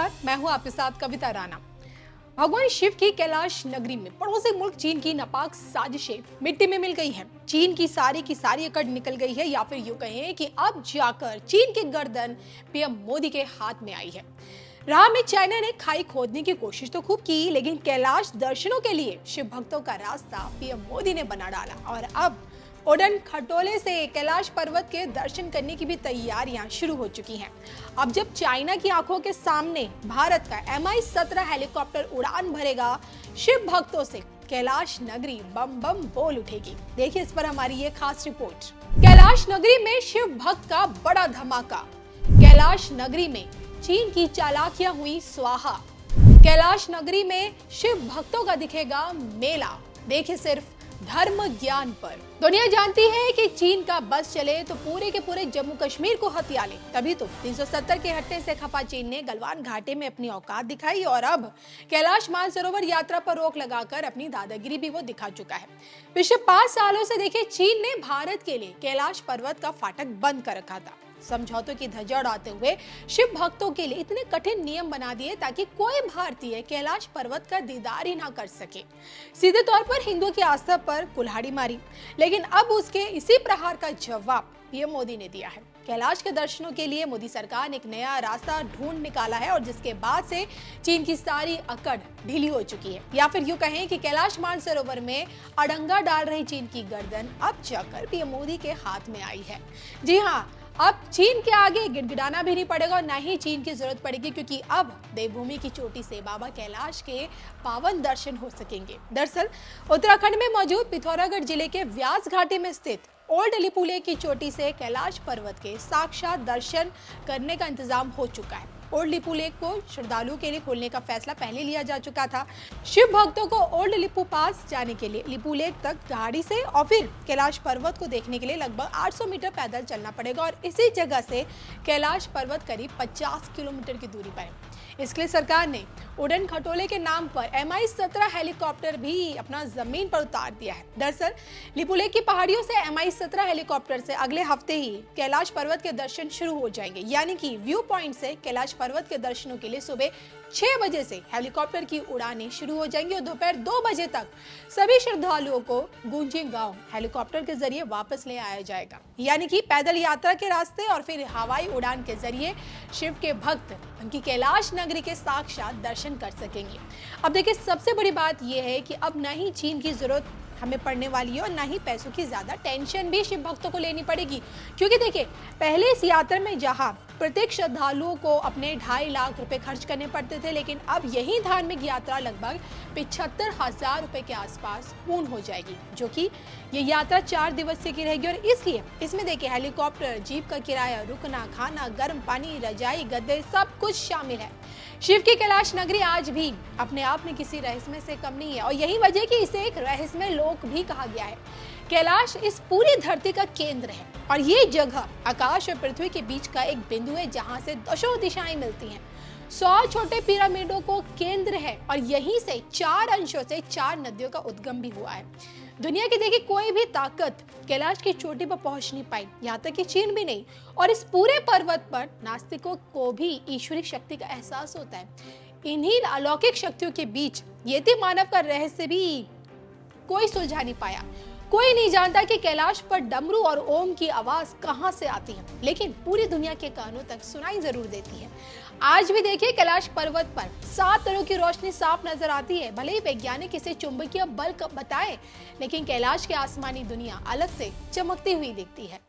नमस्कार, मैं हूं आपके साथ कविता राणा। भगवान शिव की कैलाश नगरी में पड़ोसी मुल्क चीन की नापाक साजिशें मिट्टी में मिल गई हैं। चीन की सारी अकड़ निकल गई है, या फिर यूं कहें कि अब जाकर चीन की गर्दन पीएम मोदी के हाथ में आई है। राह में चाइना ने खाई खोदने की कोशिश तो खूब की, लेकिन कैलाश दर्शनों के लिए शिव भक्तों का रास्ता पीएम मोदी ने बना डाला और अब उड़न खटोले से कैलाश पर्वत के दर्शन करने की भी तैयारियां शुरू हो चुकी हैं। अब जब चाइना की आंखों के सामने भारत का Mi-17 हेलीकॉप्टर उड़ान भरेगा, शिव भक्तों से कैलाश नगरी बम बम बोल उठेगी। देखिए इस पर हमारी ये खास रिपोर्ट। कैलाश नगरी में शिव भक्त का बड़ा धमाका। कैलाश नगरी में चीन की चालाकियां हुई स्वाहा। कैलाश नगरी में शिव भक्तों का दिखेगा मेला। देखिए सिर्फ धर्म ज्ञान पर। दुनिया जानती है कि चीन का बस चले तो पूरे के पूरे जम्मू कश्मीर को हथिया ले, तभी तो 370 के हटने से खफा चीन ने गलवान घाटी में अपनी औकात दिखाई और अब कैलाश मानसरोवर यात्रा पर रोक लगाकर अपनी दादागिरी भी वो दिखा चुका है। पिछले 5 सालों से देखिए चीन ने भारत के लिए कैलाश पर्वत का फाटक बंद कर रखा था। समझौतों की धज्जियां उड़ाते हुए शिव भक्तों के लिए इतने कठिन नियम बना दिए ताकि कोई भारतीय कैलाश पर्वत का दीदार ही ना कर सके। सीधे तौर पर हिंदुओं की आस्था पर कुल्हाड़ी मारी, लेकिन अब उसके इसी प्रहार का जवाब पीएम मोदी ने दिया है। कैलाश के दर्शनों के लिए मोदी सरकार ने एक नया रास्ता ढूंढ निकाला है और जिसके बाद से चीन की सारी अकड़ ढीली हो चुकी है, या फिर यूं कहें कि कैलाश मानसरोवर में अड़ंगा डाल रही चीन की गर्दन अब जाकर पीएम मोदी के हाथ में आई है। जी हाँ, अब चीन के आगे गिड़गिड़ाना भी नहीं पड़ेगा और ना ही चीन की जरूरत पड़ेगी, क्योंकि अब देवभूमि की चोटी से बाबा कैलाश के पावन दर्शन हो सकेंगे। दरअसल उत्तराखंड में मौजूद पिथौरागढ़ जिले के व्यास घाटी में स्थित ओल्ड लिपुलेख की चोटी से कैलाश पर्वत के साक्षात दर्शन करने का इंतजाम हो चुका है। ओल्ड लिपुलेख को श्रद्धालुओं के लिए खोलने का फैसला पहले लिया जा चुका था। शिव भक्तों को ओल्ड लिपु पास जाने के लिए लिपुलेख तक गाड़ी से और फिर कैलाश पर्वत को देखने के लिए लगभग 800 मीटर पैदल चलना पड़ेगा और इसी जगह से कैलाश पर्वत करीब 50 किलोमीटर की दूरी पर है। इसके लिए सरकार ने उड़न खटोले के नाम पर Mi-17 हेलीकॉप्टर भी अपना जमीन पर उतार दिया है। दरअसल लिपुलेख की पहाड़ियों से Mi-17 हेलीकॉप्टर से अगले हफ्ते ही कैलाश पर्वत के दर्शन शुरू हो जाएंगे, यानी कि व्यू पॉइंट से कैलाश पर्वत के दर्शनों के लिए सुबह 6 बजे से हेलीकॉप्टर की उड़ानें शुरू हो जाएंगी और दोपहर 2 बजे तक सभी श्रद्धालुओं को गुंजी गांव हेलीकॉप्टर के जरिए वापस ले आया जाएगा, यानी कि पैदल यात्रा के रास्ते और फिर हवाई उड़ान के जरिए शिव के भक्त उनकी कैलाश नगरी के साक्षात दर्शन कर सकेंगे। अब देखिए सबसे बड़ी बात यह है कि अब न ही चीन की जरूरत हमें पड़ने वाली है और ना ही पैसों की ज्यादा टेंशन भी शिव भक्तों को लेनी पड़ेगी, क्योंकि देखिए पहले इस यात्रा में जहां प्रत्येक श्रद्धालुओं को अपने 2.5 लाख रुपए खर्च करने पड़ते थे, लेकिन अब यही धार्मिक यात्रा लगभग 75,000 रुपए के आसपास पूर्ण हो जाएगी, जो कि ये यात्रा 4 दिवसीय की रहेगी। और इसलिए इसमें देखिए हेलीकॉप्टर, जीप का किराया, रुकना, खाना, गर्म पानी, रजाई, गद्दे सब कुछ शामिल है। शिव की कैलाश नगरी आज भी अपने आप में किसी रहस्यमय से कम नहीं है और यही वजह कि इसे एक रहस्यमय लोक भी कहा गया है। कैलाश इस पूरी धरती का केंद्र है और ये जगह आकाश और पृथ्वी के बीच का एक बिंदु है जहां से दशों दिशाएं मिलती हैं। 100 छोटे पिरामिडों को केंद्र है और यहीं से 4 अंशों से 4 नदियों का उद्गम भी हुआ है। दुनिया की देखिए कोई भी ताकत कैलाश की चोटी पर पहुंच नहीं पाई, यहाँ तक कि चीन भी नहीं। और इस पूरे पर्वत पर नास्तिकों को भी ईश्वरी शक्ति का एहसास होता है। इन्हीं अलौकिक शक्तियों के बीच यति मानव का रहस्य भी कोई सुलझा नहीं पाया। कोई नहीं जानता कि कैलाश पर डमरू और ओम की आवाज कहां से आती है, लेकिन पूरी दुनिया के कानों तक सुनाई जरूर देती है। आज भी देखिए कैलाश पर्वत पर 7 तरह की रोशनी साफ नजर आती है। भले ही वैज्ञानिक इसे चुंबकीय बल बताए, लेकिन कैलाश की आसमानी दुनिया अलग से चमकती हुई दिखती है।